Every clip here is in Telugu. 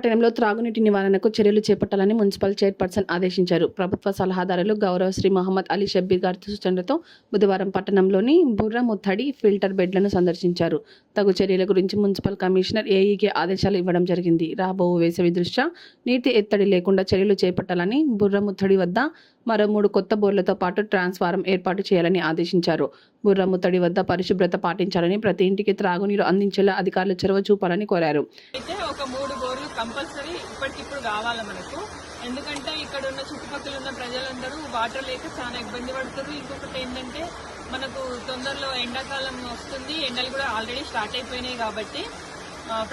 పట్టణంలో త్రాగునీటి నివారణకు చర్యలు చేపట్టాలని మున్సిపల్ చైర్పర్సన్ ఆదేశించారు. ప్రభుత్వ సలహాదారులు గౌరవ శ్రీ మహమ్మద్ అలీ షబ్బీర్ గారి సూచనలతో బుధవారం పట్టణంలోని బుర్ర ముత్తడి ఫిల్టర్ బెడ్లను సందర్శించారు. తగు చర్యల గురించి మున్సిపల్ కమిషనర్ ఏఈకి ఆదేశాలు ఇవ్వడం జరిగింది. రాబో వేసవి దృష్ట్యా నీటి ఎత్తడి లేకుండా చర్యలు చేపట్టాలని, బుర్ర ముత్తడి వద్ద మరో 3 కొత్త బోర్లతో పాటు ట్రాన్స్ఫారం ఏర్పాటు చేయాలని ఆదేశించారు. బుర్ర ముత్తడి వద్ద పరిశుభ్రత పాటించాలని, ప్రతి ఇంటికి త్రాగునీరు అందించేలా అధికారులు చొరవ చూపాలని కోరారు. అయితే ఒక 3 బోర్లు కంపల్సరీ ఇప్పటికిప్పుడు కావాలి మనకు. ఎందుకంటే ఇక్కడ ఉన్న చుట్టుపక్కల ఉన్న ప్రజలందరూ వాటర్ లేక చాలా ఇబ్బంది పడుతారు. ఇంకొకటి ఏంటంటే మనకు తొందరలో ఎండాకాలం వస్తుంది, ఎండలు కూడా ఆల్రెడీ స్టార్ట్ అయిపోయినాయి కాబట్టి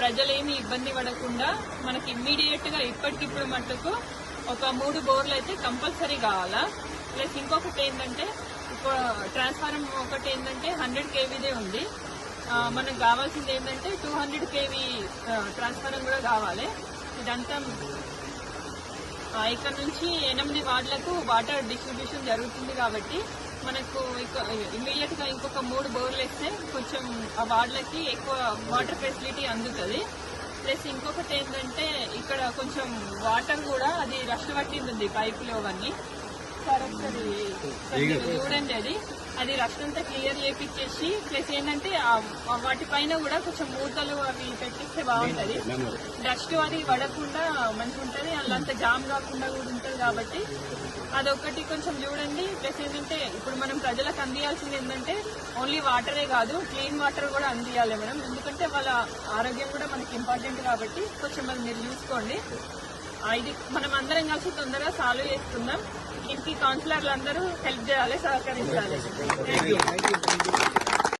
ప్రజలు ఏమి ఇబ్బంది పడకుండా మనకి ఇమ్మీడియట్ గా ఇప్పటికిప్పుడు మట్టుకు ఒక 3 బోర్లు అయితే కంపల్సరీ కావాలా. ప్లస్ ఇంకొకటి ఏంటంటే ట్రాన్స్ఫార్మర్ ఒకటి ఏంటంటే 100 kVదే ఉంది. మనకు కావాల్సింది ఏంటంటే 200 kV ట్రాన్స్ఫార్మర్ కూడా కావాలి. ఇదంతా ఇక్కడ నుంచి 8 వార్డులకు వాటర్ డిస్ట్రిబ్యూషన్ జరుగుతుంది కాబట్టి మనకు ఇమ్మీడియట్ గా ఇంకొక 3 బోర్లు వేస్తే కొంచెం ఆ వార్డులకి ఎక్కువ వాటర్ ఫెసిలిటీ అందుతుంది. ప్లస్ ఇంకొకటి ఏంటంటే ఇక్కడ కొంచెం వాటర్ కూడా అది రష్ పట్టింది పైపులు అవన్నీ. చూడండి అది రష్ అంతా క్లియర్ చేపించేసి ప్లస్ ఏంటంటే వాటి పైన కూడా కొంచెం మూతలు అవి పెట్టిస్తే బాగుంటది. డస్ట్ అది పడకుండా మంచిగా ఉంటది, అల్లంతా జామ్ కాకుండా కూడా ఉంటది. కాబట్టి అదొకటి కొంచెం చూడండి. ప్లస్ ఏంటంటే ఇప్పుడు మనం ప్రజలకు అందియాల్సింది ఏంటంటే ఓన్లీ వాటరే కాదు, క్లీన్ వాటర్ కూడా అందియాలి మనం. ఎందుకంటే వాళ్ళ ఆరోగ్యం కూడా మనకి ఇంపార్టెంట్ కాబట్టి కొంచెం అది మీరు చూసుకోండి. ఇది మనం అందరం కలిసి తొందరగా సాల్వ్ చేసుకుందాం. దీనికి కౌన్సిలర్లు అందరూ హెల్ప్ చేయాలి, సహకరించాలి.